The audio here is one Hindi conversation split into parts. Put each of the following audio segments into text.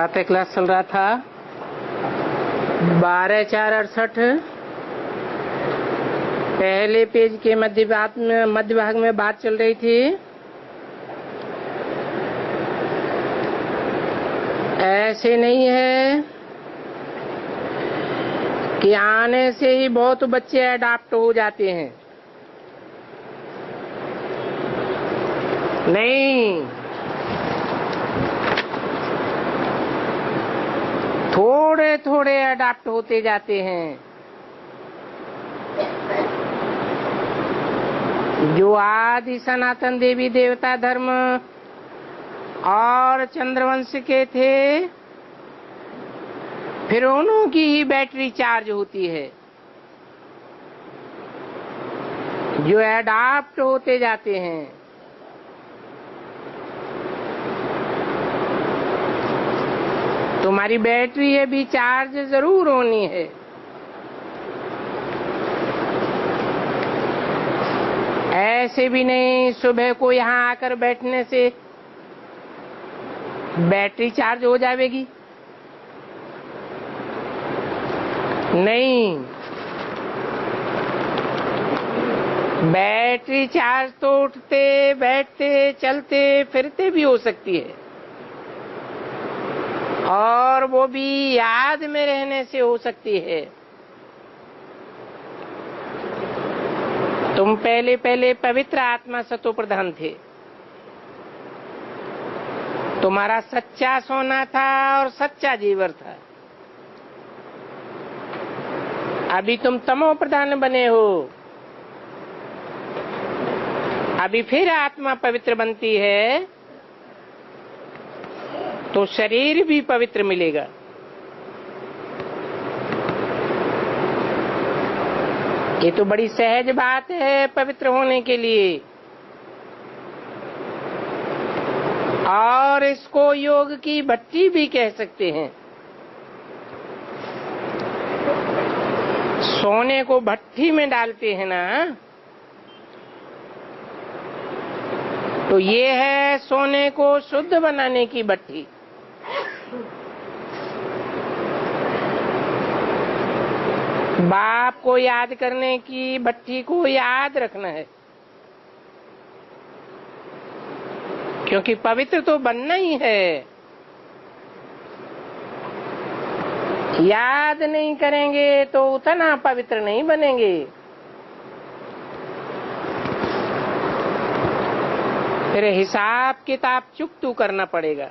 प्रातः क्लास चल रहा था 12/4/68। पहले पेज के मध्य भाग में बात चल रही थी। ऐसे नहीं है कि आने से ही बहुत बच्चे अडॉप्ट हो जाते हैं। नहीं, थोड़े थोड़े अडॉप्ट होते जाते हैं। जो आदि सनातन देवी देवता धर्म और चंद्रवंश के थे, फिर उन्हों की ही बैटरी चार्ज होती है। जो अडॉप्ट होते जाते हैं, तुम्हारी बैटरी ये भी चार्ज जरूर होनी है। ऐसे भी नहीं सुबह को यहाँ आकर बैठने से बैटरी चार्ज हो जाएगी। नहीं, बैटरी चार्ज तो उठते बैठते चलते फिरते भी हो सकती है, और वो भी याद में रहने से हो सकती है। तुम पहले पवित्र आत्मा सतो प्रधान थे। तुम्हारा सच्चा सोना था और सच्चा जीवर था। अभी तुम तमो प्रधान बने हो। अभी फिर आत्मा पवित्र बनती है तो शरीर भी पवित्र मिलेगा। ये तो बड़ी सहज बात है पवित्र होने के लिए, और इसको योग की भट्टी भी कह सकते हैं। सोने को भट्टी में डालते हैं ना, तो ये है सोने को शुद्ध बनाने की भट्टी। बाप को याद करने की भट्टी को याद रखना है, क्योंकि पवित्र तो बनना ही है। याद नहीं करेंगे तो उतना पवित्र नहीं बनेंगे। फिर हिसाब किताब चुकतू करना पड़ेगा,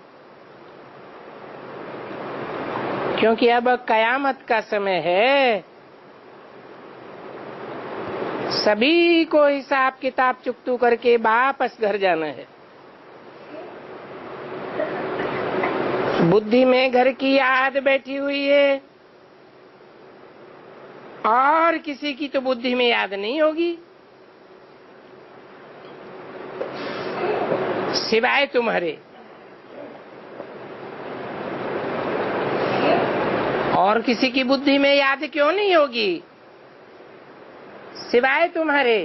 क्योंकि अब कयामत का समय है। सभी को हिसाब किताब चुकतू करके वापस घर जाना है। बुद्धि में घर की याद बैठी हुई है, और किसी की तो बुद्धि में याद नहीं होगी सिवाय तुम्हारे। और किसी की बुद्धि में याद क्यों नहीं होगी सिवाय तुम्हारे।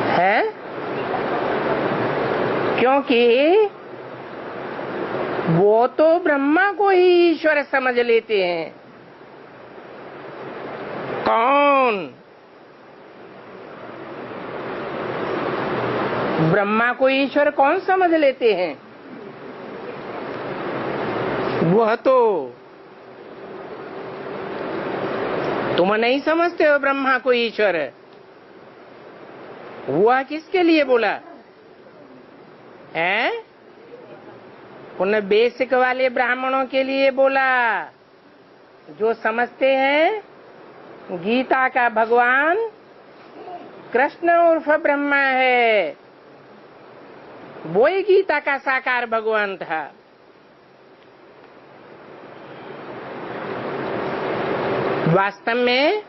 है? क्योंकि वो तो ब्रह्मा को ही ईश्वर समझ लेते हैं। कौन? ब्रह्मा को ईश्वर कौन समझ लेते हैं? वह तो तुम नहीं समझते हो ब्रह्मा को ईश्वर। वह किसके लिए बोला है? उन बेसिक वाले ब्राह्मणों के लिए बोला जो समझते हैं गीता का भगवान कृष्ण उर्फ ब्रह्मा है। वो ही गीता का साकार भगवान था। वास्तव में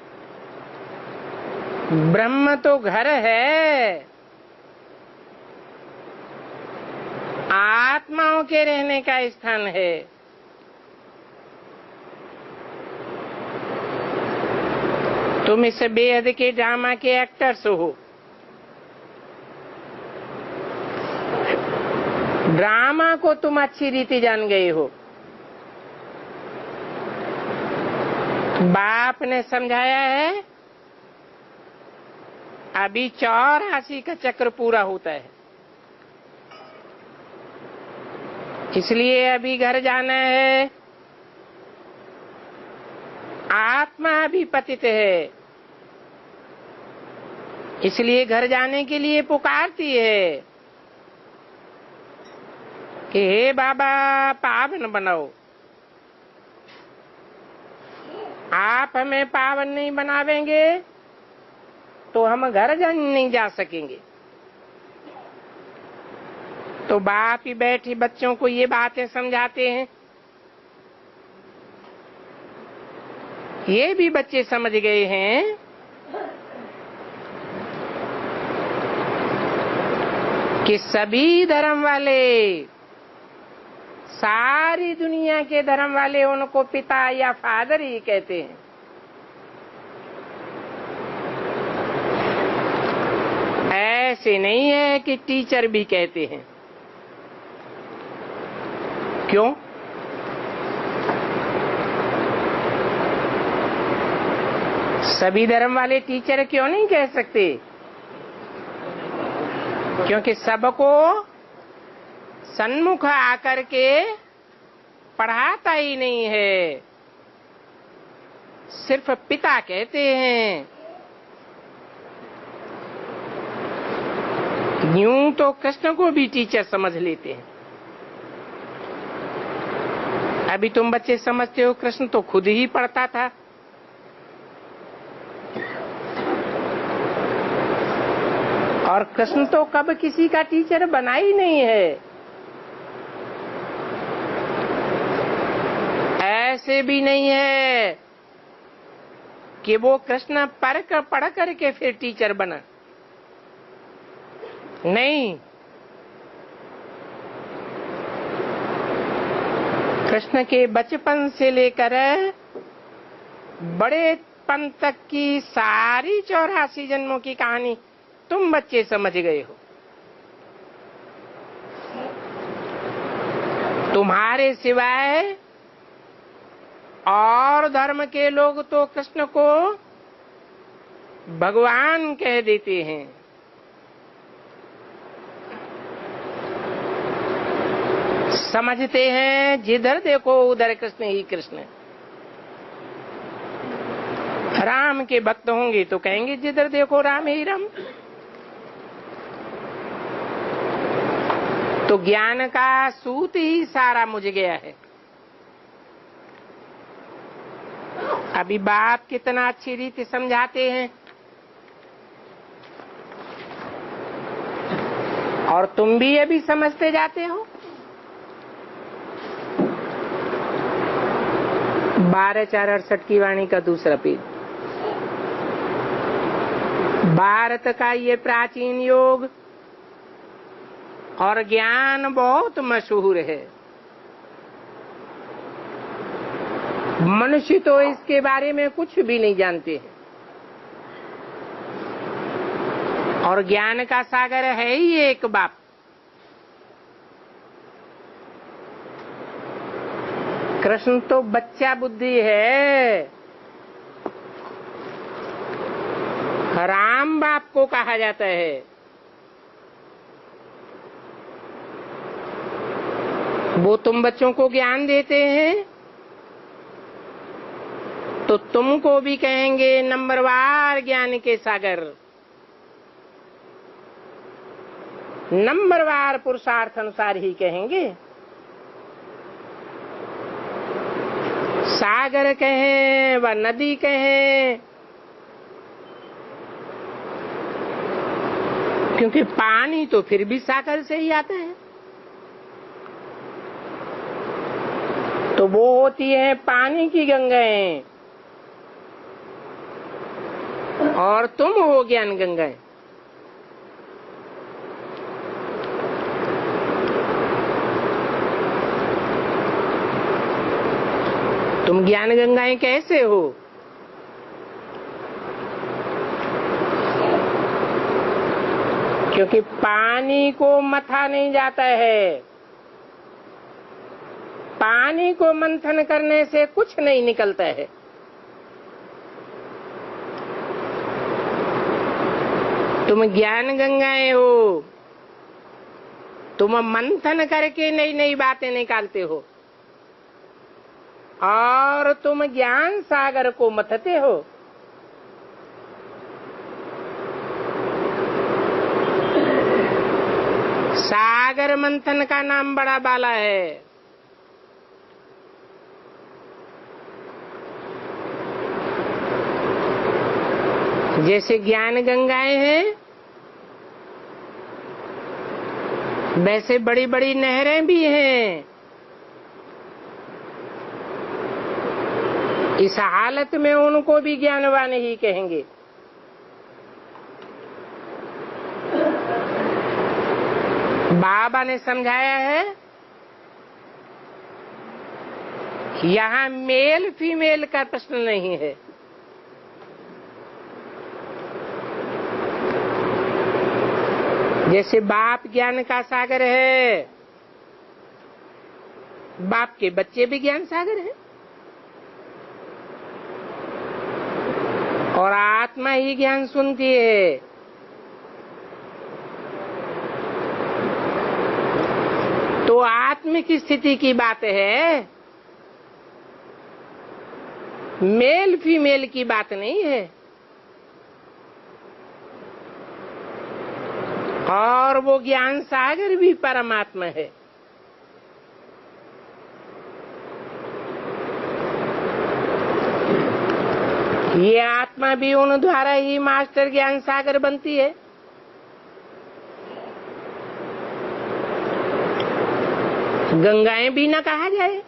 ब्रह्म तो घर है, आत्माओं के रहने का स्थान है। तुम इस बेहद के ड्रामा के एक्टर्स हो। ड्रामा को तुम अच्छी रीति जान गए हो। बाप ने समझाया है, अभी 84 का चक्र पूरा होता है, इसलिए अभी घर जाना है। आत्मा अभी पतित है, इसलिए घर जाने के लिए पुकारती है कि हे बाबा पावन बनाओ। आप हमें पावन नहीं बनावेंगे तो हम घर नहीं जा सकेंगे। तो बाप ही बैठी बच्चों को ये बातें समझाते हैं। ये भी बच्चे समझ गए हैं कि सभी धर्म वाले, सारी दुनिया के धर्म वाले उनको पिता या फादर ही कहते हैं। ऐसे नहीं है कि टीचर भी कहते हैं। क्यों? सभी धर्म वाले टीचर क्यों नहीं कह सकते? क्योंकि सबको सन्मुख आकर के पढ़ाता ही नहीं है, सिर्फ पिता कहते हैं। यूं तो कृष्ण को भी टीचर समझ लेते हैं। अभी तुम बच्चे समझते हो कृष्ण तो खुद ही पढ़ता था। और कृष्ण तो कब किसी का टीचर बना ही नहीं है। ऐसे भी नहीं है कि वो कृष्ण पढ़ करके फिर टीचर बना। नहीं, कृष्ण के बचपन से लेकर बड़ेपन तक की सारी 84 जन्मों की कहानी तुम बच्चे समझ गए हो। तुम्हारे सिवाय और धर्म के लोग तो कृष्ण को भगवान कह देते हैं। समझते हैं जिधर देखो उधर कृष्ण ही कृष्ण। राम के भक्त होंगे तो कहेंगे जिधर देखो राम ही राम। तो ज्ञान का सूत ही सारा मुझ गया है। अभी बाप कितना अच्छी रीति समझाते हैं और तुम भी अभी समझते जाते हो। 12/4/68 की वाणी का दूसरा पेज। भारत का ये प्राचीन योग और ज्ञान बहुत मशहूर है। मनुष्य तो इसके बारे में कुछ भी नहीं जानते हैं। और ज्ञान का सागर है ही एक बाप। कृष्ण तो बच्चा बुद्धि है। राम बाप को कहा जाता है। वो तुम बच्चों को ज्ञान देते हैं तो तुमको भी कहेंगे नंबरवार ज्ञान के सागर, नंबरवार पुरुषार्थ अनुसार ही कहेंगे। सागर कहें व नदी कहें, क्योंकि पानी तो फिर भी सागर से ही आता है। तो वो होती है पानी की गंगाएं और तुम हो ज्ञान गंगाएं। तुम ज्ञान गंगाएं कैसे हो? क्योंकि पानी को मथा नहीं जाता है, पानी को मंथन करने से कुछ नहीं निकलता है। तुम ज्ञान गंगाएं हो, तुम मंथन करके नई नई बातें निकालते हो और तुम ज्ञान सागर को मथते हो। सागर मंथन का नाम बड़ा बाला है। जैसे ज्ञान गंगाएं हैं, वैसे बड़ी बड़ी नहरें भी हैं। इस हालत में उनको भी ज्ञानवान ही कहेंगे। बाबा ने समझाया है, यहाँ मेल फीमेल का प्रश्न नहीं है। जैसे बाप ज्ञान का सागर है, बाप के बच्चे भी ज्ञान सागर हैं और आत्मा ही ज्ञान सुनती है। तो आत्म की स्थिति की बात है, मेल फीमेल की बात नहीं है। और वो ज्ञान सागर भी परमात्मा है। ये आत्मा भी उन द्वारा ही मास्टर ज्ञान सागर बनती है। गंगाएं भी न कहा जाए,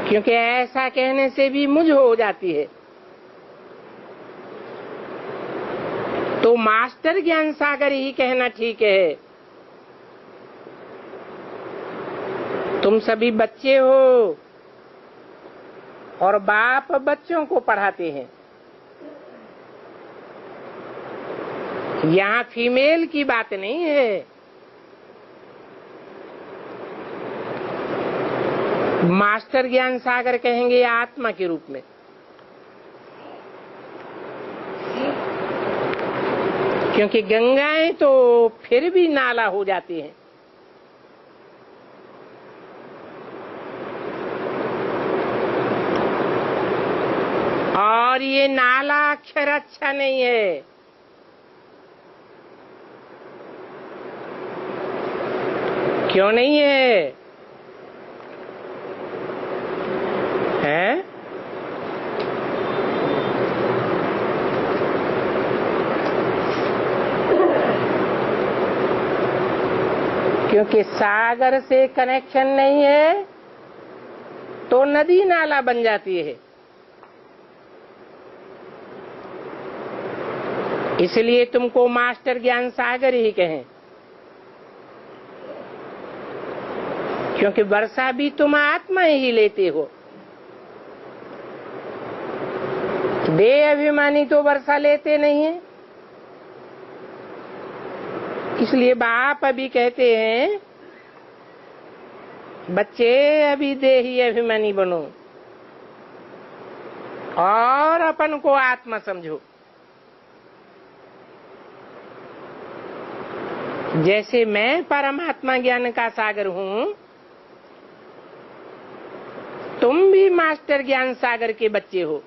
क्योंकि ऐसा कहने से भी मुझ हो जाती है। तो मास्टर ज्ञान सागर ही कहना ठीक है। तुम सभी बच्चे हो और बाप बच्चों को पढ़ाते हैं। यहाँ फीमेल की बात नहीं है। मास्टर ज्ञान सागर कहेंगे आत्मा के रूप में। क्योंकि गंगाएं तो फिर भी नाला हो जाती हैं। और ये नाला अक्षर अच्छा नहीं है। क्यों नहीं है? हैं? क्योंकि सागर से कनेक्शन नहीं है तो नदी नाला बन जाती है। इसलिए तुमको मास्टर ज्ञान सागर ही कहें। क्योंकि वर्षा भी तुम आत्मा ही लेते हो। देह अभिमानी तो वर्षा लेते नहीं है। इसलिए बाप अभी कहते हैं, बच्चे अभी देही अभिमानी बनो और अपन को आत्मा समझो। जैसे मैं परमात्मा ज्ञान का सागर हूँ, तुम भी मास्टर ज्ञान सागर के बच्चे हो।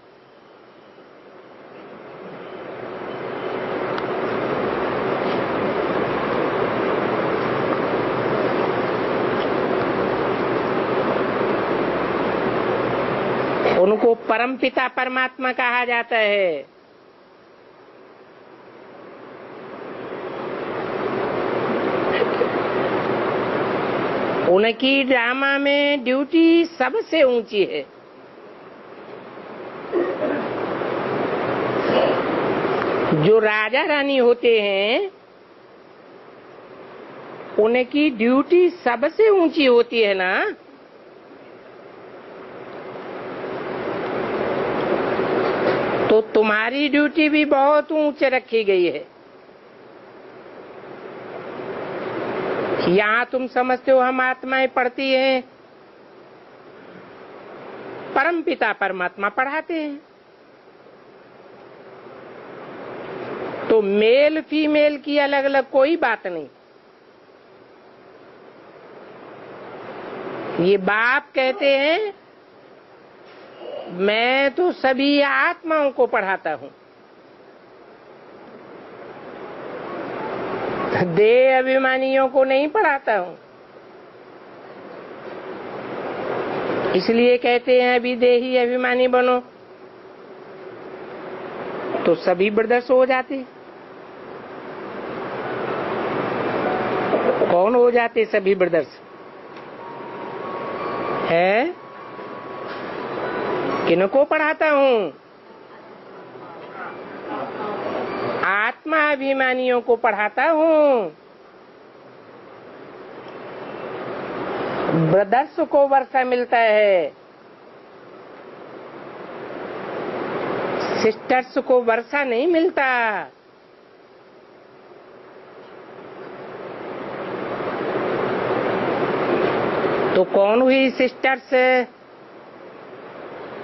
उनको परमपिता परमात्मा कहा जाता है। उनकी ड्रामा में ड्यूटी सबसे ऊंची है। जो राजा रानी होते हैं उनकी ड्यूटी सबसे ऊंची होती है ना। तो तुम्हारी ड्यूटी भी बहुत ऊंचे रखी गई है। यहाँ तुम समझते हो हम आत्माएं पढ़ती हैं, परम पिता परमात्मा पढ़ाते हैं। तो मेल फीमेल की अलग अलग कोई बात नहीं। ये बाप कहते हैं मैं तो सभी आत्माओं को पढ़ाता हूं, देह अभिमानियों को नहीं पढ़ाता हूं। इसलिए कहते हैं अभी देही अभिमानी बनो, तो सभी ब्रदर्स हो जाते। कौन हो जाते सभी ब्रदर्स? है किनको पढ़ाता हूं? आत्मा अभिमानियों को पढ़ाता हूं। ब्रदर्स को वर्षा मिलता है, सिस्टर्स को वर्षा नहीं मिलता। तो कौन हुई सिस्टर्स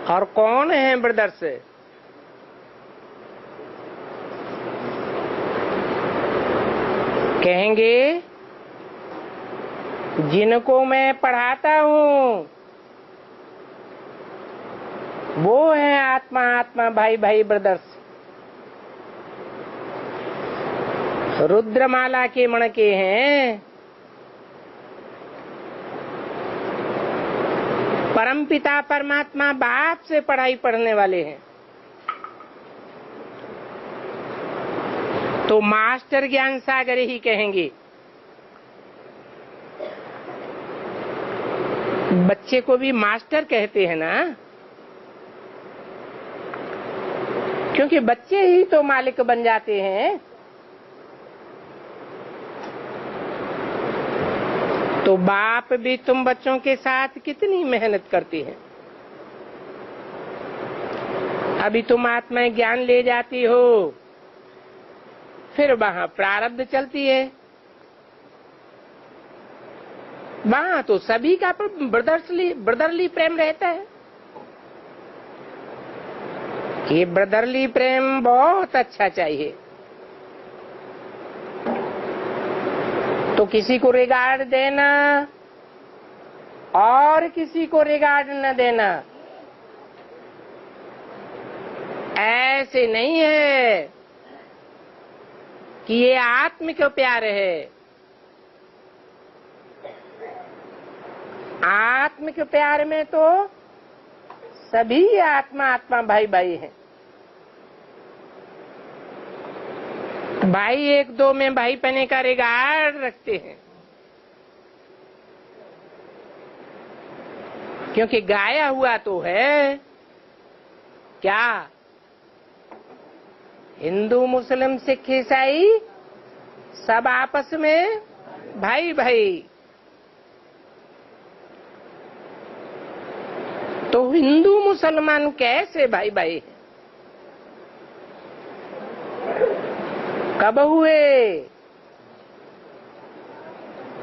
और कौन है ब्रदर्स? कहेंगे जिनको मैं पढ़ाता हूं वो है आत्मा आत्मा भाई भाई ब्रदर्स। रुद्रमाला के मणके हैं, परमपिता परमात्मा बाप से पढ़ाई पढ़ने वाले हैं। तो मास्टर ज्ञान सागर ही कहेंगे। बच्चे को भी मास्टर कहते हैं ना, क्योंकि बच्चे ही तो मालिक बन जाते हैं। तो बाप भी तुम बच्चों के साथ कितनी मेहनत करती हैं। अभी तुम आत्मा ज्ञान ले जाती हो, फिर वहां प्रारब्ध चलती है। वहां तो सभी का ब्रदरली प्रेम रहता है। ये ब्रदरली प्रेम बहुत अच्छा चाहिए। तो किसी को रिगार्ड देना और किसी को रिगार्ड न देना, ऐसे नहीं है कि ये आत्मिक प्यार है। आत्मिक प्यार में तो सभी आत्मा आत्मा भाई भाई हैं। भाई एक दो में भाई पने का रिगार्ड रखते हैं, क्योंकि गाया हुआ तो है क्या, हिंदू मुस्लिम सिख ईसाई सब आपस में भाई भाई। तो हिंदू मुसलमान कैसे भाई भाई हैं? कब हुए?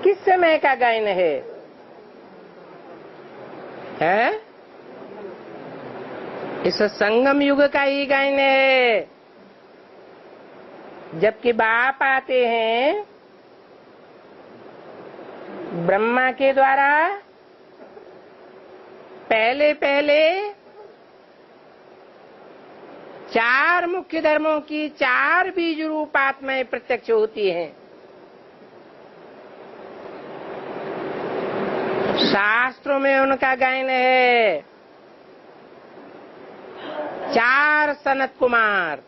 किस समय का गायन है? इस संगम युग का ही गायन है। जबकि बाप आते हैं ब्रह्मा के द्वारा, पहले पहले चार मुख्य धर्मों की चार बीज रूप आत्माएं प्रत्यक्ष होती हैं। शास्त्रों में उनका गायन है। चार सनत कुमार,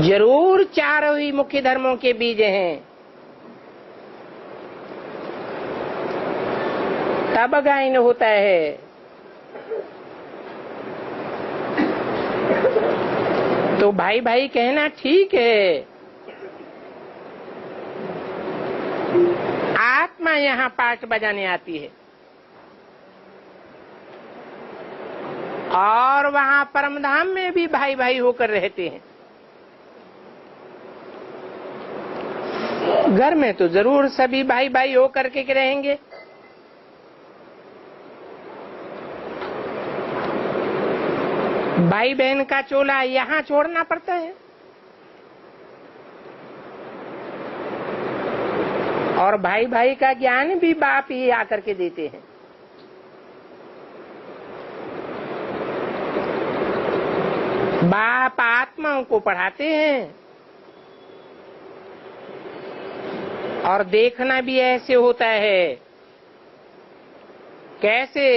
जरूर चारों ही मुख्य धर्मों के बीज हैं, तब गायन होता है। तो भाई भाई कहना ठीक है, आत्मा यहाँ पाठ बजाने आती है। और वहां परमधाम में भी भाई भाई होकर रहते हैं। घर में तो जरूर सभी भाई भाई होकर के रहेंगे। भाई बहन का चोला यहाँ छोड़ना पड़ता है और भाई भाई का ज्ञान भी बाप ही आकर के देते हैं। बाप आत्माओं को पढ़ाते हैं और देखना भी ऐसे होता है। कैसे?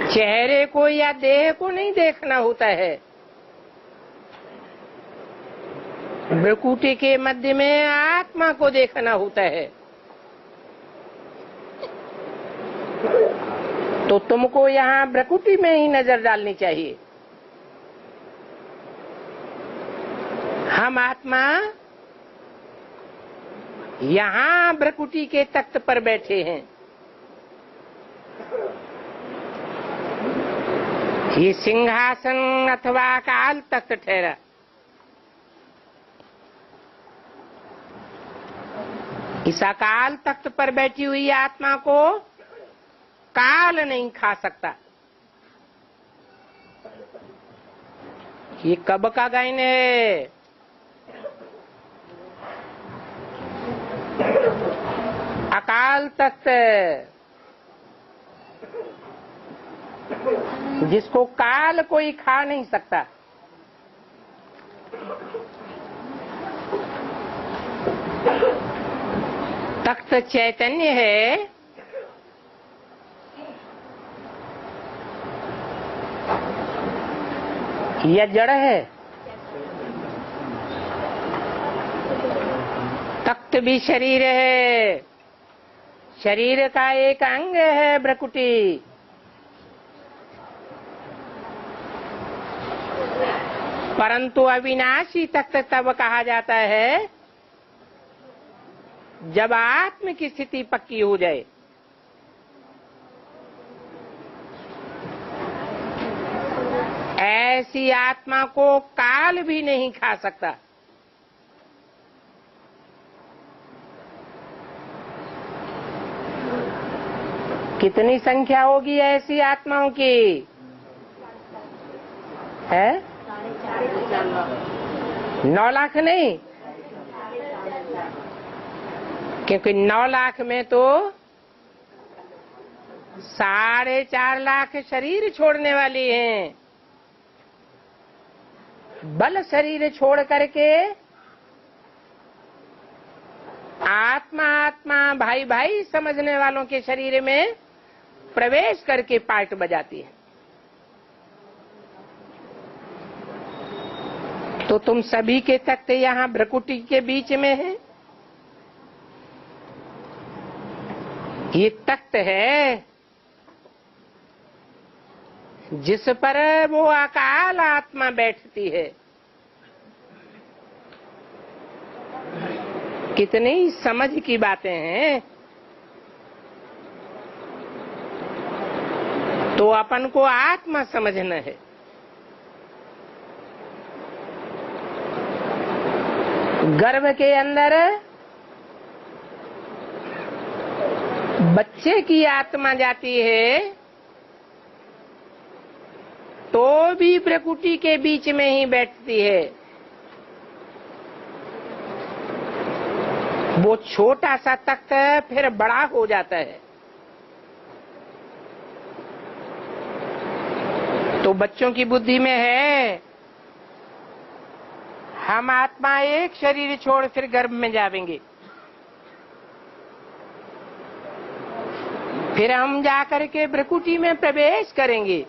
चेहरे को या देह को नहीं देखना होता है, भ्रुकुटी के मध्य में आत्मा को देखना होता है। तो तुमको यहाँ भ्रुकुटी में ही नजर डालनी चाहिए। हम आत्मा यहाँ भ्रुकुटी के तख्त पर बैठे हैं। ये सिंहासन अथवा अकाल तख्त ठहरा। इस अकाल तख्त पर बैठी हुई आत्मा को काल नहीं खा सकता। ये कब का गायन है? अकाल तख्त, जिसको काल कोई खा नहीं सकता। तख्त चैतन्य है, या जड़ है? तख्त भी शरीर है, शरीर का एक अंग है भ्रुकुटी। परंतु अविनाशी तख्त तब कहा जाता है जब आत्म की स्थिति पक्की हो जाए। ऐसी आत्मा को काल भी नहीं खा सकता। कितनी संख्या होगी ऐसी आत्माओं की? है 9 लाख नहीं, क्योंकि 9 लाख में तो 4.5 लाख शरीर छोड़ने वाली हैं। बल शरीर छोड़ करके आत्मा आत्मा भाई भाई समझने वालों के शरीर में प्रवेश करके पार्ट बजाती है। तो तुम सभी के तख्त यहाँ भ्रुकुटी के बीच में है। ये तख्त है जिस पर वो अकाल आत्मा बैठती है। कितनी समझ की बातें हैं। तो अपन को आत्मा समझना है। गर्भ के अंदर बच्चे की आत्मा जाती है तो भी भ्रुकुटी के बीच में ही बैठती है। वो छोटा सा तख्त फिर बड़ा हो जाता है। तो बच्चों की बुद्धि में है हम आत्मा एक शरीर छोड़ फिर गर्भ में जाएंगे, फिर हम जाकर के भ्रुकुटी में प्रवेश करेंगे।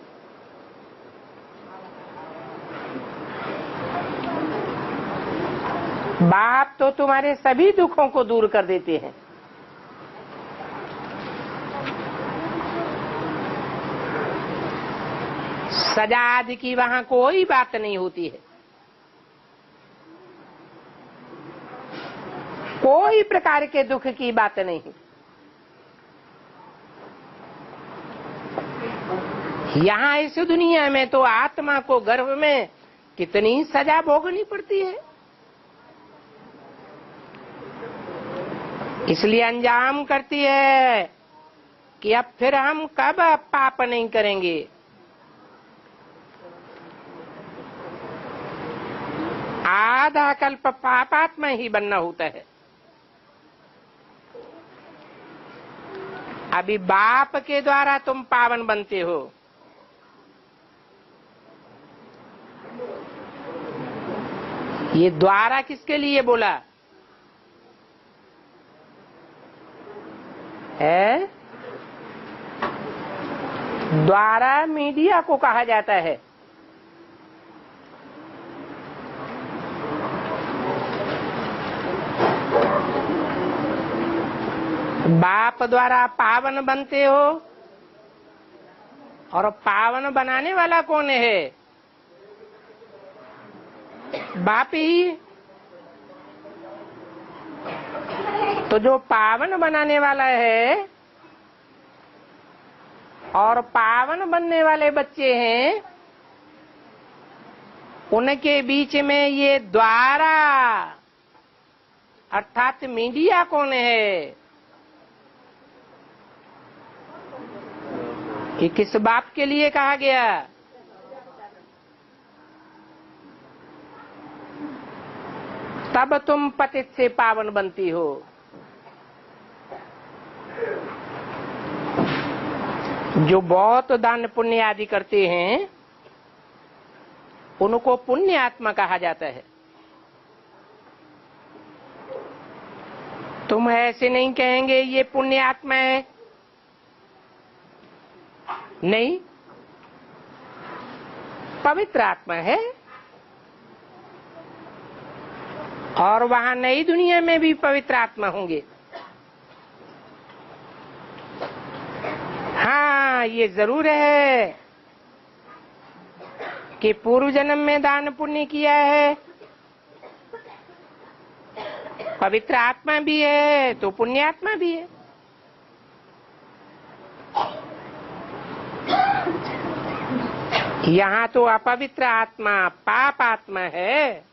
बाप तो तुम्हारे सभी दुखों को दूर कर देते हैं। सजा आदि की वहां कोई बात नहीं होती है। कोई प्रकार के दुख की बात नहीं। यहाँ इस दुनिया में तो आत्मा को गर्भ में कितनी सजा भोगनी पड़ती है। इसलिए अंजाम करती है कि अब फिर हम कब पाप नहीं करेंगे। आधा कल्प पापात्मा ही बनना होता है। अभी बाप के द्वारा तुम पावन बनते हो। ये द्वारा किसके लिए बोला है? द्वारा मीडिया को कहा जाता है। बाप द्वारा पावन बनते हो, और पावन बनाने वाला कौन है? बाप ही। तो जो पावन बनाने वाला है और पावन बनने वाले बच्चे हैं, उनके बीच में ये द्वारा अर्थात मीडिया कौन है? ये किस बाप के लिए कहा गया? तब तुम पतित से पावन बनती हो। जो बहुत दान पुण्य आदि करते हैं उनको पुण्य आत्मा कहा जाता है। तुम ऐसे नहीं कहेंगे ये पुण्य आत्मा है, नहीं, पवित्र आत्मा है। और वहां नई दुनिया में भी पवित्र आत्मा होंगे। हाँ, ये जरूर है कि पूर्व जन्म में दान पुण्य किया है, पवित्र आत्मा भी है तो पुण्य आत्मा भी है। यहाँ तो अपवित्र आत्मा पाप आत्मा है,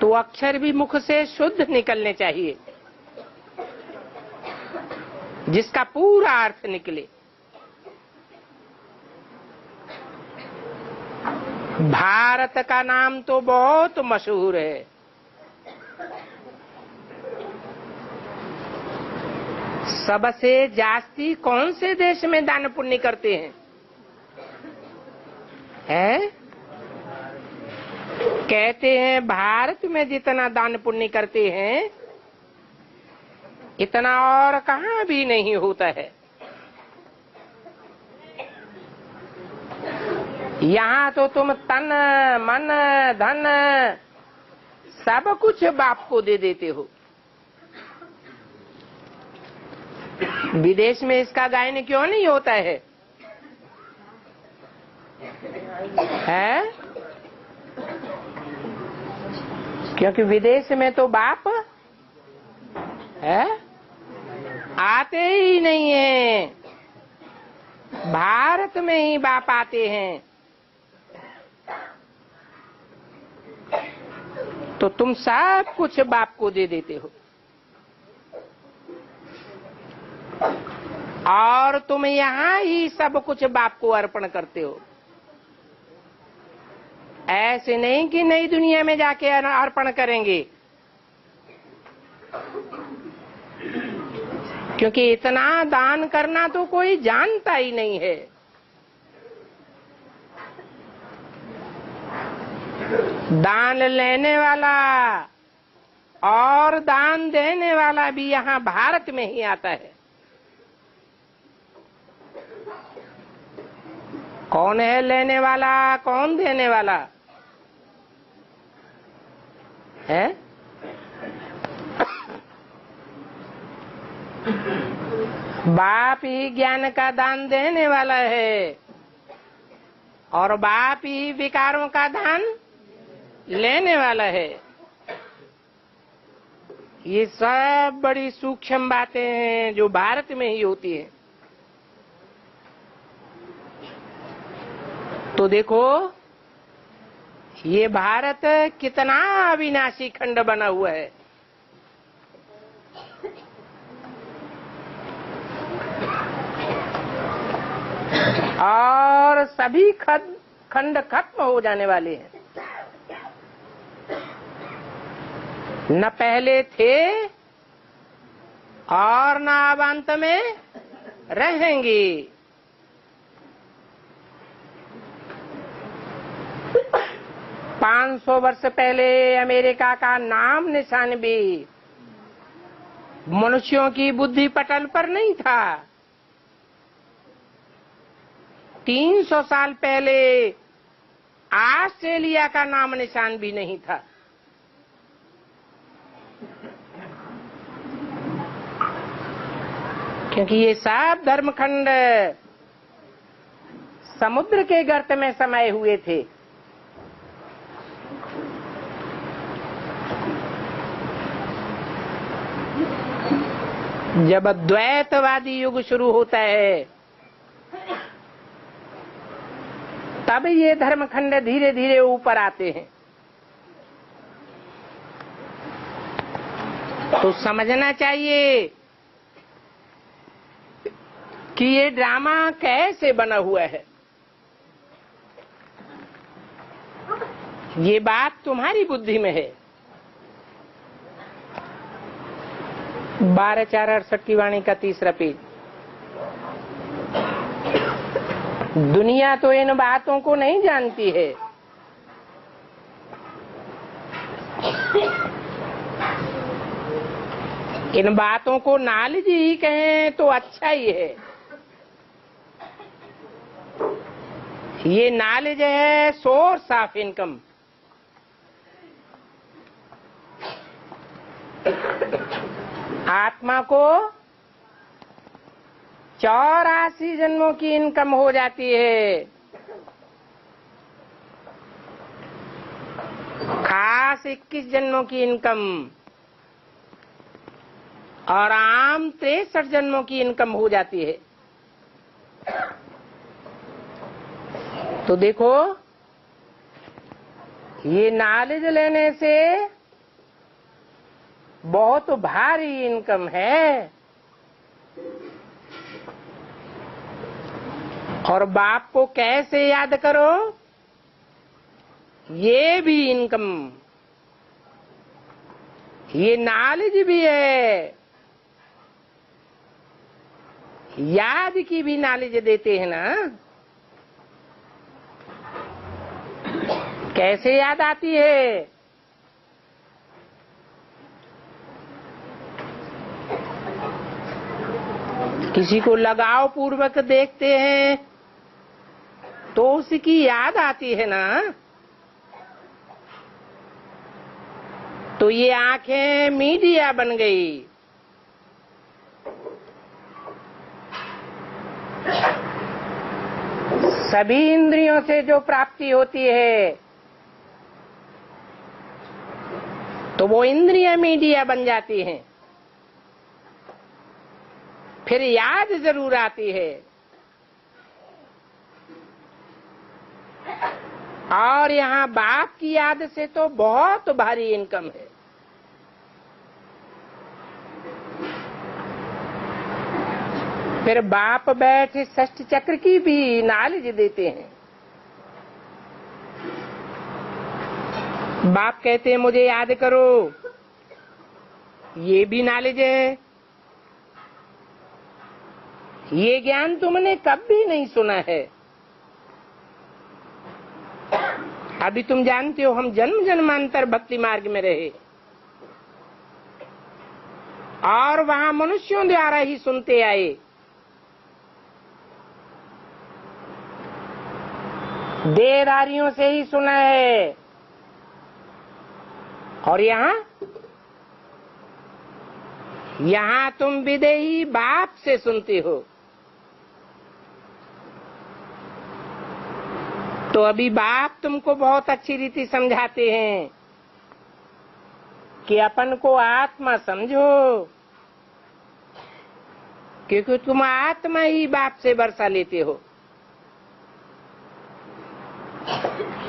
तो अक्षर भी मुख से शुद्ध निकलने चाहिए, जिसका पूरा अर्थ निकले। भारत का नाम तो बहुत मशहूर है। सबसे जास्ती कौन से देश में दान पुण्य करते हैं? हैं? कहते हैं भारत में जितना दान पुण्य करते हैं इतना और कहीं भी नहीं होता है। यहाँ तो तुम तन मन धन सब कुछ बाप को दे देते हो। विदेश में इसका गायन क्यों नहीं होता है? हैं? क्योंकि विदेश में तो बाप है, आते ही नहीं है। भारत में ही बाप आते हैं। तो तुम सब कुछ बाप को दे देते हो, और तुम यहाँ ही सब कुछ बाप को अर्पण करते हो। ऐसे नहीं कि नई दुनिया में जाके अर्पण करेंगे, क्योंकि इतना दान करना तो कोई जानता ही नहीं है। दान लेने वाला और दान देने वाला भी यहाँ भारत में ही आता है। कौन है लेने वाला, कौन देने वाला है? बाप ही ज्ञान का दान देने वाला है, और बाप ही विकारों का दान लेने वाला है। ये सब बड़ी सूक्ष्म बातें हैं जो भारत में ही होती है। तो देखो ये भारत कितना अविनाशी खंड बना हुआ है। और सभी खंड खत्म हो जाने वाले हैं, न पहले थे और न अब अंत में रहेंगे। 500 वर्ष पहले अमेरिका का नाम निशान भी मनुष्यों की बुद्धि पटल पर नहीं था। 300 साल पहले ऑस्ट्रेलिया का नाम निशान भी नहीं था। क्योंकि ये सब धर्मखंड समुद्र के गर्त में समाये हुए थे। जब द्वैतवादी युग शुरू होता है तब ये धर्मखंड धीरे धीरे ऊपर आते हैं। तो समझना चाहिए कि ये ड्रामा कैसे बना हुआ है। ये बात तुम्हारी बुद्धि में है। 12/4/68 की वाणी का 3रा पेज। दुनिया तो इन बातों को नहीं जानती है। इन बातों को नॉलेज ही कहें तो अच्छा ही है। ये नॉलेज है सोर्स ऑफ इनकम। आत्मा को 84 जन्मों की इनकम हो जाती है। खास 21 जन्मों की इनकम और आम 63 जन्मों की इनकम हो जाती है। तो देखो ये नॉलेज लेने से बहुत भारी इनकम है। और बाप को कैसे याद करो, ये भी इनकम, ये नॉलेज भी है, याद की भी नॉलेज देते हैं ना। कैसे याद आती है? किसी को लगाव पूर्वक देखते हैं तो उसकी याद आती है ना। तो ये आंखें मीडिया बन गई। सभी इंद्रियों से जो प्राप्ति होती है तो वो इंद्रियां मीडिया बन जाती हैं। फिर याद जरूर आती है। और यहाँ बाप की याद से तो बहुत भारी इनकम है। फिर बाप बैठे षष्ठ चक्र की भी नॉलेज देते हैं। बाप कहते हैं मुझे याद करो, ये भी नॉलेज है। ये ज्ञान तुमने कभी नहीं सुना है। अभी तुम जानते हो हम जन्म जन्मांतर भक्ति मार्ग में रहे और वहां मनुष्यों द्वारा ही सुनते आए। देहधारियों से ही सुना है। और यहाँ तुम विदेही बाप से सुनते हो। तो अभी बाप तुमको बहुत अच्छी रीति समझाते हैं कि अपन को आत्मा समझो, क्योंकि तुम आत्मा ही बाप से वर्षा लेते हो।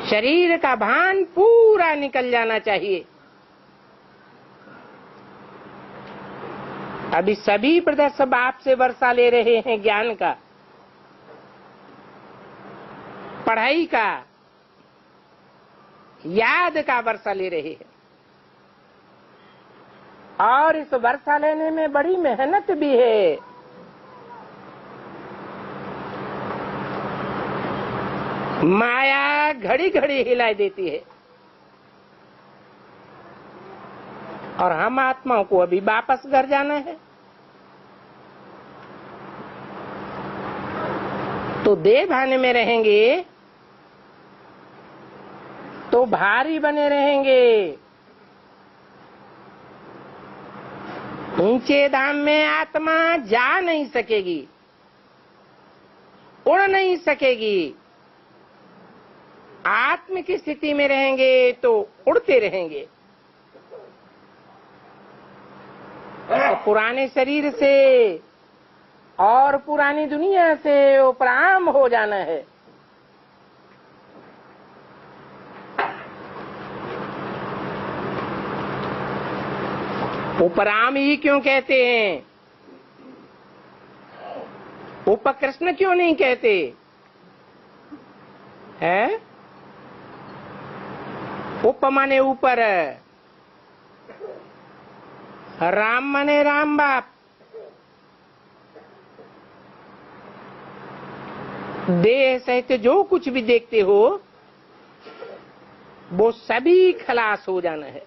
शरीर का भान पूरा निकल जाना चाहिए। अभी सभी प्रदर्श बाप से वर्षा ले रहे हैं, ज्ञान का, पढ़ाई का, याद का वर्षा ले रहे हैं। और इस वर्षा लेने में बड़ी मेहनत भी है। माया घड़ी घड़ी हिलाई देती है और हम आत्माओं को अभी वापस घर जाना है। तो देह भान में रहेंगे तो भारी बने रहेंगे। ऊंचे धाम में आत्मा जा नहीं सकेगी, उड़ नहीं सकेगी। आत्म की स्थिति में रहेंगे तो उड़ते रहेंगे। तो पुराने शरीर से और पुरानी दुनिया से उपराम हो जाना है। उपराम ही क्यों कहते हैं? उपकृष्ण क्यों नहीं कहते हैं? उप माने ऊपर, राम माने राम बाप। देह सहित जो कुछ भी देखते हो वो सभी खलास हो जाना है।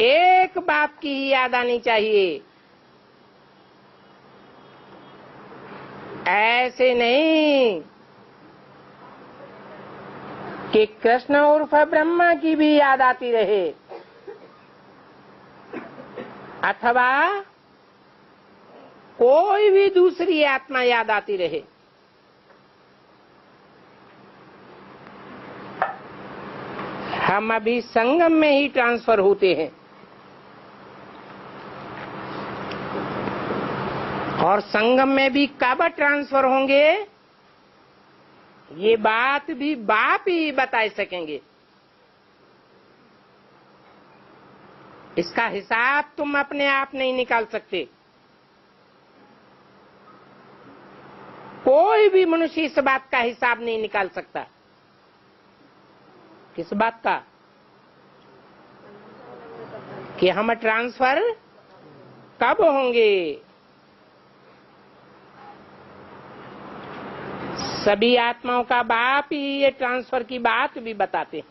एक बाप की ही याद आनी चाहिए, ऐसे नहीं कि कृष्ण उर्फ ब्रह्मा की भी याद आती रहे अथवा कोई भी दूसरी आत्मा याद आती रहे। हम अभी संगम में ही ट्रांसफर होते हैं और संगम में भी कब ट्रांसफर होंगे ये बात भी बाप ही बता सकेंगे। इसका हिसाब तुम अपने आप नहीं निकाल सकते। कोई भी मनुष्य इस बात का हिसाब नहीं निकाल सकता। किस बात का? कि हम ट्रांसफर कब होंगे। सभी आत्माओं का बाप ही ये ट्रांसफर की बात भी बताते हैं।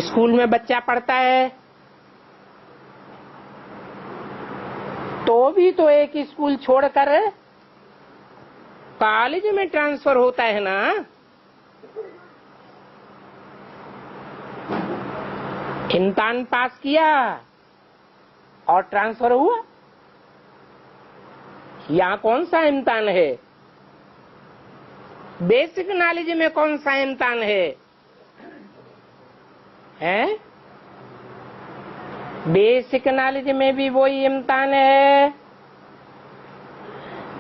स्कूल में बच्चा पढ़ता है तो भी तो एक स्कूल छोड़कर कॉलेज में ट्रांसफर होता है ना। इम्तिहान पास किया और ट्रांसफर हुआ। यहाँ कौन सा इम्तिहान है? बेसिक नॉलेज में कौन सा इम्तिहान है? हैं? बेसिक नॉलेज में भी वही इम्तिहान है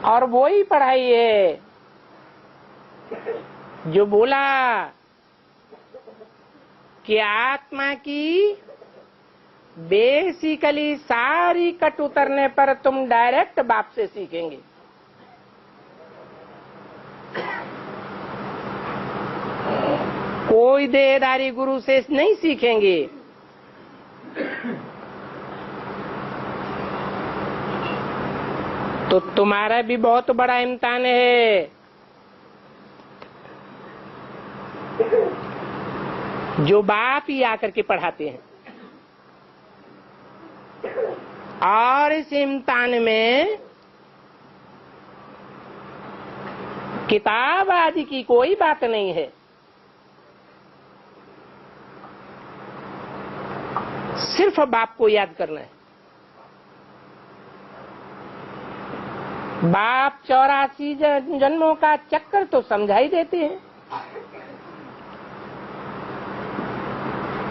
और वही पढ़ाई है जो बोला कि आत्मा की बेसिकली सारी कट उतरने पर तुम डायरेक्ट बाप से सीखेंगे। कोई देहधारी गुरु से नहीं सीखेंगे। तो तुम्हारा भी बहुत बड़ा इम्तिहान है। जो बाप ही आकर के पढ़ाते हैं और इस इम्तिहान में किताब आदि की कोई बात नहीं है। सिर्फ बाप को याद करना है। बाप 84 जन्मों का चक्कर तो समझा ही देते हैं।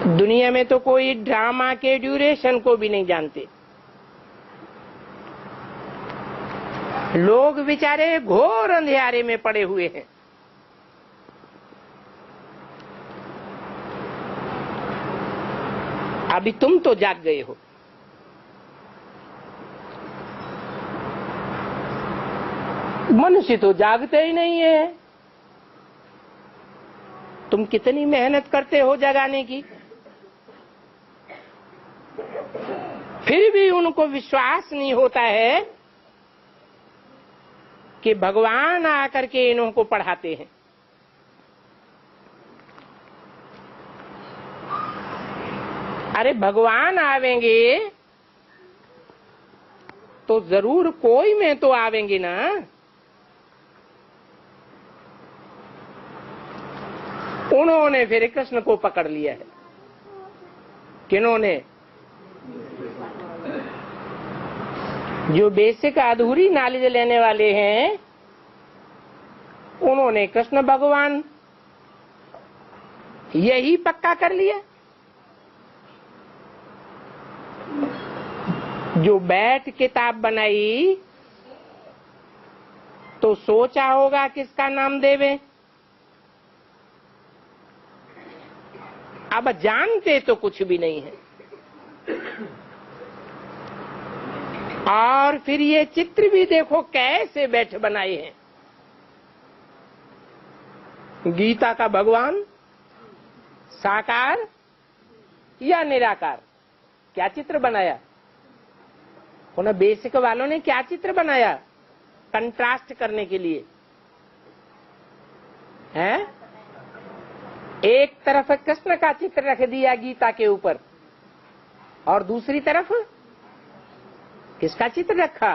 दुनिया में तो कोई ड्रामा के ड्यूरेशन को भी नहीं जानते। लोग बेचारे घोर अंधियारे में पड़े हुए हैं। अभी तुम तो जाग गए हो। मनुष्य तो जागते ही नहीं है। तुम कितनी मेहनत करते हो जगाने की, फिर भी उनको विश्वास नहीं होता है कि भगवान आकर के इन्हों को पढ़ाते हैं। अरे भगवान आवेंगे तो जरूर कोई में तो आवेंगे ना। उन्होंने फिर कृष्ण को पकड़ लिया है। किन्होंने? जो बेसिक अधूरी नॉलेज लेने वाले हैं, उन्होंने कृष्ण भगवान यही पक्का कर लिया। जो बैठ किताब बनाई तो सोचा होगा किसका नाम देवे। अब जानते तो कुछ भी नहीं है। और फिर ये चित्र भी देखो कैसे बैठ बनाए हैं। गीता का भगवान साकार या निराकार, क्या चित्र बनाया? उन बेसिक वालों ने क्या चित्र बनाया कंट्रास्ट करने के लिए? है एक तरफ कृष्ण का चित्र रख दिया गीता के ऊपर, और दूसरी तरफ किसका चित्र रखा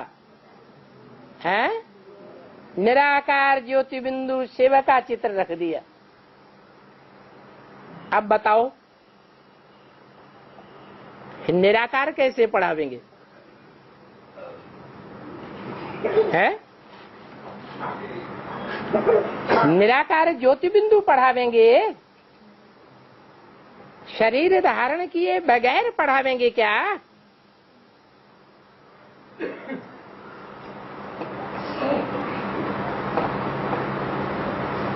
है? निराकार ज्योति बिंदु शिव का चित्र रख दिया। अब बताओ निराकार कैसे पढ़ावेंगे? है निराकार ज्योति बिंदु पढ़ावेंगे, शरीर धारण किए बगैर पढ़ावेंगे क्या?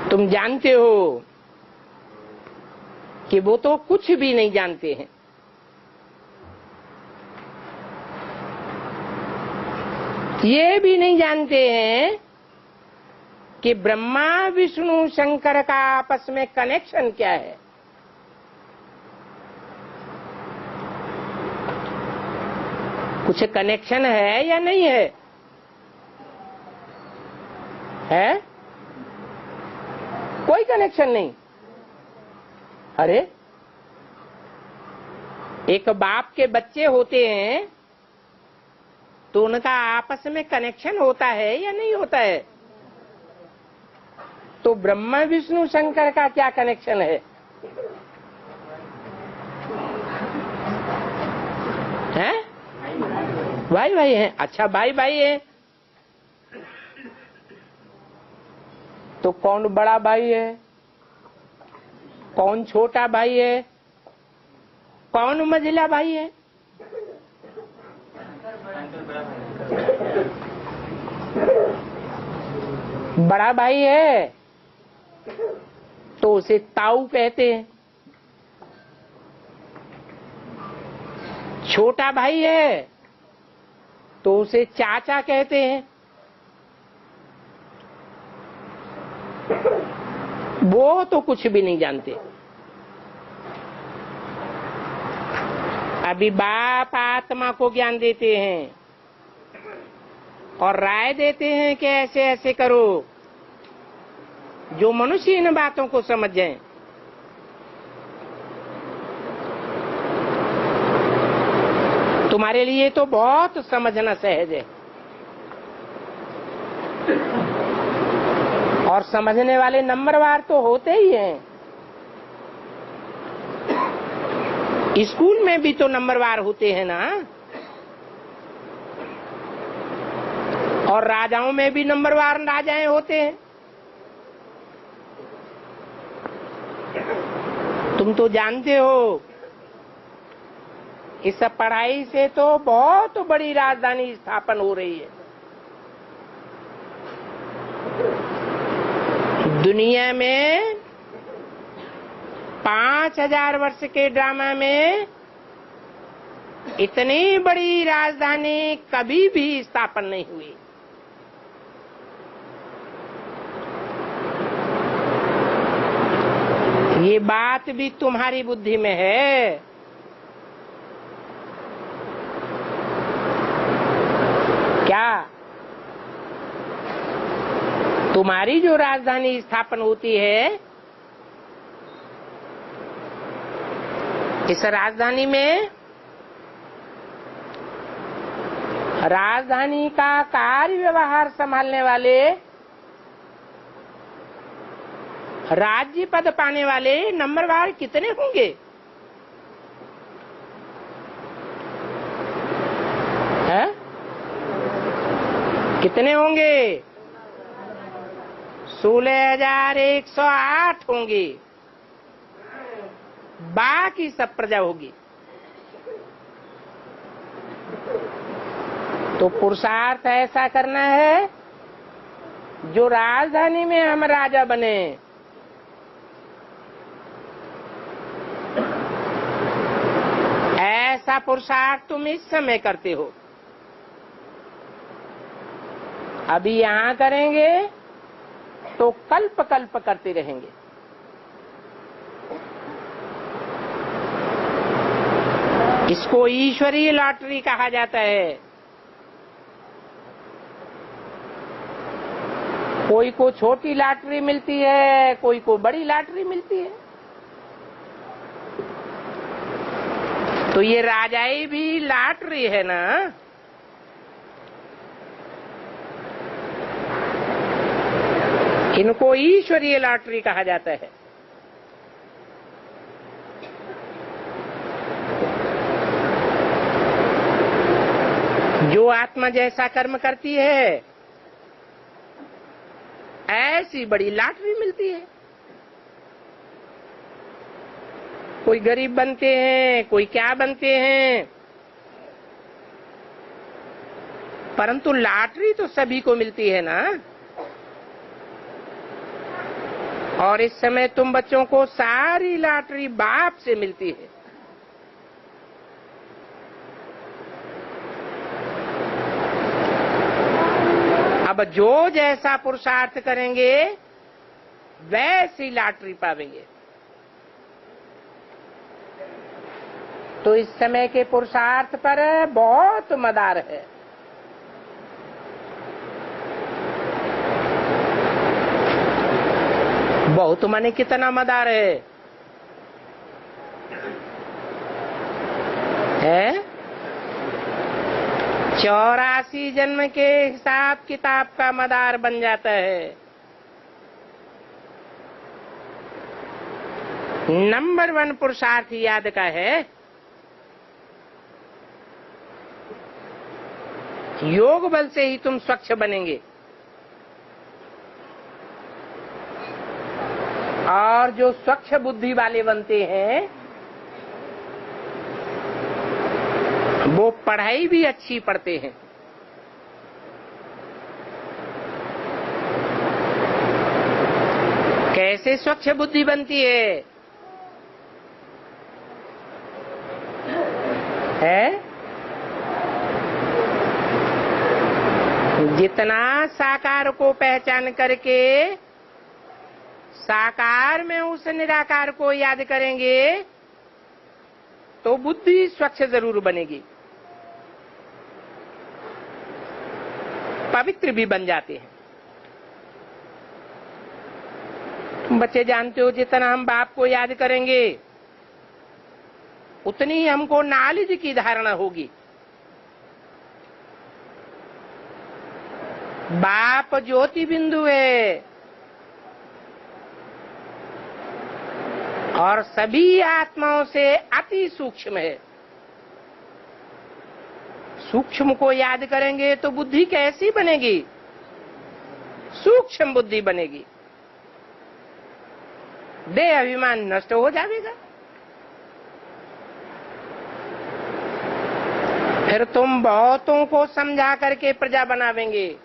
तुम जानते हो कि वो तो कुछ भी नहीं जानते हैं। ये भी नहीं जानते हैं कि ब्रह्मा विष्णु शंकर का आपस में कनेक्शन क्या है। कुछ कनेक्शन है या नहीं है? है? कोई कनेक्शन नहीं। अरे एक बाप के बच्चे होते हैं तो उनका आपस में कनेक्शन होता है या नहीं होता है? तो ब्रह्मा विष्णु शंकर का क्या कनेक्शन है? हैं? भाई भाई हैं। अच्छा भाई भाई है तो कौन बड़ा भाई है, कौन छोटा भाई है, कौन मझिला भाई है? बड़ा भाई है तो उसे ताऊ कहते हैं। छोटा भाई है तो उसे चाचा कहते हैं। वो तो कुछ भी नहीं जानते। अभी बाप आत्मा को ज्ञान देते हैं और राय देते हैं कि ऐसे ऐसे करो, जो मनुष्य इन बातों को समझ जाए। तुम्हारे लिए तो बहुत समझना सहज है, और समझने वाले नंबरवार तो होते ही हैं। स्कूल में भी तो नंबरवार होते हैं ना, और राजाओं में भी नंबरवार राजाएं होते हैं। तुम तो जानते हो इस पढ़ाई से तो बहुत बड़ी राजधानी स्थापन हो रही है। दुनिया में 5000 वर्ष के ड्रामा में इतनी बड़ी राजधानी कभी भी स्थापन नहीं हुई। ये बात भी तुम्हारी बुद्धि में है। क्या तुम्हारी जो राजधानी स्थापन होती है, इस राजधानी में राजधानी का कार्य व्यवहार संभालने वाले, राज्य पद पाने वाले नंबरवार कितने होंगे? है? कितने होंगे? 16,108 होंगे। बाकी सब प्रजा होगी। तो पुरुषार्थ ऐसा करना है जो राजधानी में हम राजा बने। ऐसा पुरुषार्थ तुम इस समय करते हो। अभी यहां करेंगे तो कल्प कल्प करते रहेंगे। इसको ईश्वरीय लॉटरी कहा जाता है। कोई को छोटी लॉटरी मिलती है, कोई को बड़ी लॉटरी मिलती है। तो ये राजाई भी लॉटरी है ना। इनको ईश्वरीय लॉटरी कहा जाता है। जो आत्मा जैसा कर्म करती है, ऐसी बड़ी लॉटरी मिलती है। कोई गरीब बनते हैं, कोई क्या बनते हैं, परंतु लॉटरी तो सभी को मिलती है ना। और इस समय तुम बच्चों को सारी लॉटरी बाप से मिलती है। अब जो जैसा पुरुषार्थ करेंगे वैसी लॉटरी पावेंगे। तो इस समय के पुरुषार्थ पर बहुत मदार है। बहुत माने कितना मदार है? 84 जन्म के हिसाब किताब का मदार बन जाता है। नंबर 1 पुरुषार्थ याद का है, योग बल से ही तुम स्वच्छ बनेंगे। और जो स्वच्छ बुद्धि वाले बनते हैं वो पढ़ाई भी अच्छी पढ़ते हैं। कैसे स्वच्छ बुद्धि बनती है? जितना साकार को पहचान करके साकार में उस निराकार को याद करेंगे तो बुद्धि स्वच्छ जरूर बनेगी, पवित्र भी बन जाते हैं। तुम बच्चे जानते हो, जितना हम बाप को याद करेंगे उतनी ही हमको नॉलेज की धारणा होगी। बाप ज्योति बिंदु है और सभी आत्माओं से अति सूक्ष्म है। सूक्ष्म को याद करेंगे तो बुद्धि कैसी बनेगी? सूक्ष्म बुद्धि बनेगी। देह अभिमान नष्ट हो जाएगा। फिर तुम बहुतों को समझा करके प्रजा बनावेंगे।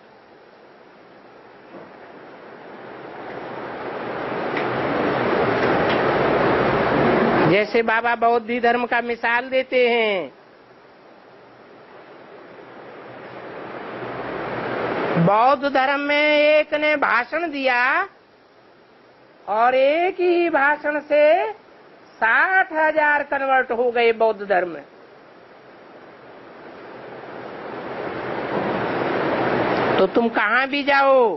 जैसे बाबा बौद्ध धर्म का मिसाल देते हैं, बौद्ध धर्म में एक ने भाषण दिया और एक ही भाषण से 60,000 कन्वर्ट हो गए बौद्ध धर्म में। तो तुम कहां भी जाओ,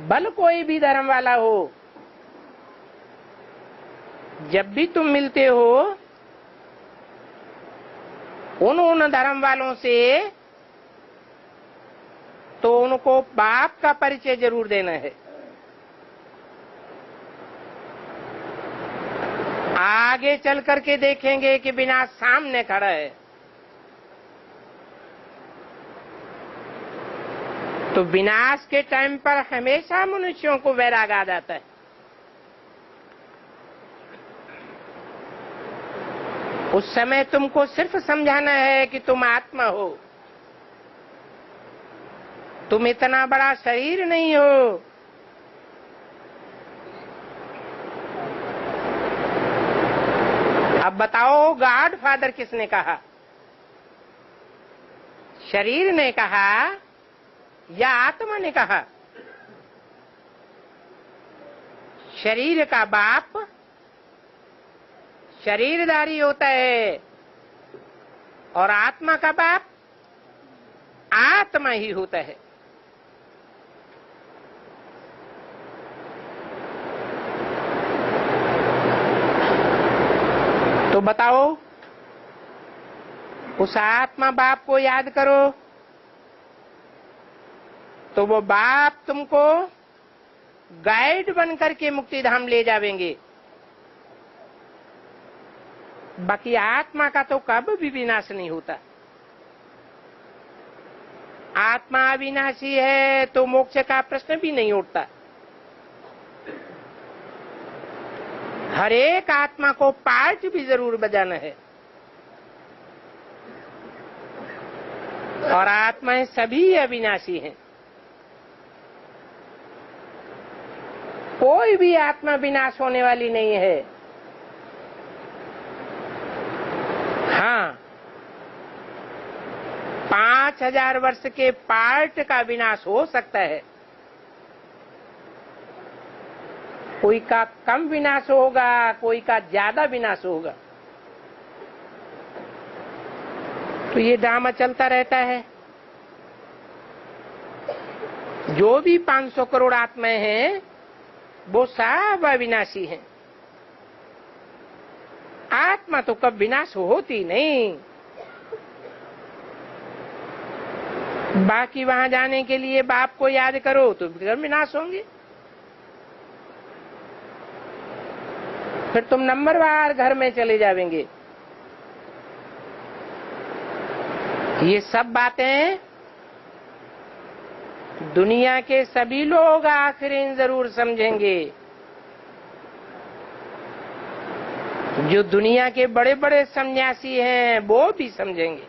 भले कोई भी धर्म वाला हो, जब भी तुम मिलते हो उन धर्म वालों से, तो उनको बाप का परिचय जरूर देना है। आगे चल करके देखेंगे कि विनाश सामने खड़ा है। तो विनाश के टाइम पर हमेशा मनुष्यों को वैराग आ जाता है। उस समय तुमको सिर्फ समझाना है कि तुम आत्मा हो, तुम इतना बड़ा शरीर नहीं हो। अब बताओ, गॉड फादर किसने कहा? शरीर ने कहा या आत्मा ने कहा? शरीर का बाप शरीरधारी होता है और आत्मा का बाप आत्मा ही होता है। तो बताओ, उस आत्मा बाप को याद करो तो वो बाप तुमको गाइड बन करके मुक्ति धाम ले जावेंगे। बाकी आत्मा का तो कब भी विनाश नहीं होता। आत्मा अविनाशी है तो मोक्ष का प्रश्न भी नहीं उठता। हर एक आत्मा को पार्ट भी जरूर बजाना है। और आत्माएं सभी अविनाशी हैं। कोई भी आत्मा विनाश होने वाली नहीं है। हाँ, 5000 वर्ष के पार्ट का विनाश हो सकता है। कोई का कम विनाश होगा, कोई का ज्यादा विनाश होगा। तो ये ड्रामा चलता रहता है। जो भी 500 करोड़ आत्माएं हैं वो सब अविनाशी हैं। आत्मा तो कब विनाश होती नहीं। बाकी वहां जाने के लिए बाप को याद करो तो विनाश होंगे। फिर तुम नंबरवार घर में चले जाएंगे। ये सब बातें दुनिया के सभी लोग आखिर जरूर समझेंगे। जो दुनिया के बड़े बड़े सन्यासी हैं वो भी समझेंगे,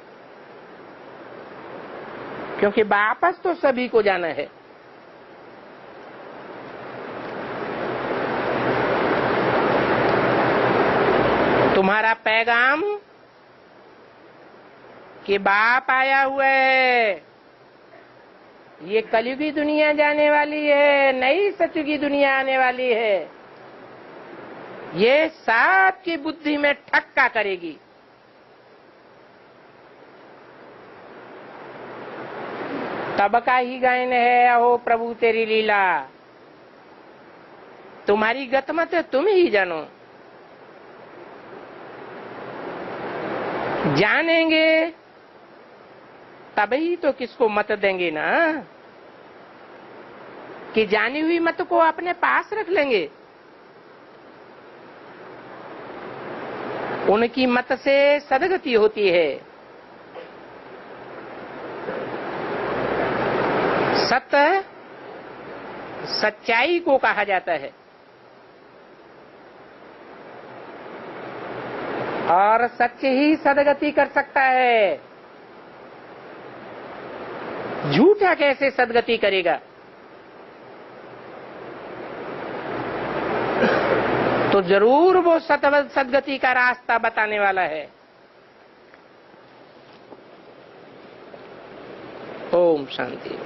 क्योंकि वापस तो सभी को जाना है। तुम्हारा पैगाम कि बाप आया हुआ है, ये कलयुगी दुनिया जाने वाली है, नई सतयुगी दुनिया आने वाली है, ये सबकी बुद्धि में ठक्का करेगी। तब का ही गायन है, अहो प्रभु तेरी लीला, तुम्हारी गतमत तुम ही जानो। जानेंगे तभी तो किसको मत देंगे ना, कि जानी हुई मत को अपने पास रख लेंगे। उनकी मत से सदगति होती है। सत्य सच्चाई को कहा जाता है और सत्य ही सदगति कर सकता है। झूठा कैसे सदगति करेगा? तो जरूर वो सदगति का रास्ता बताने वाला है। ओम शांति।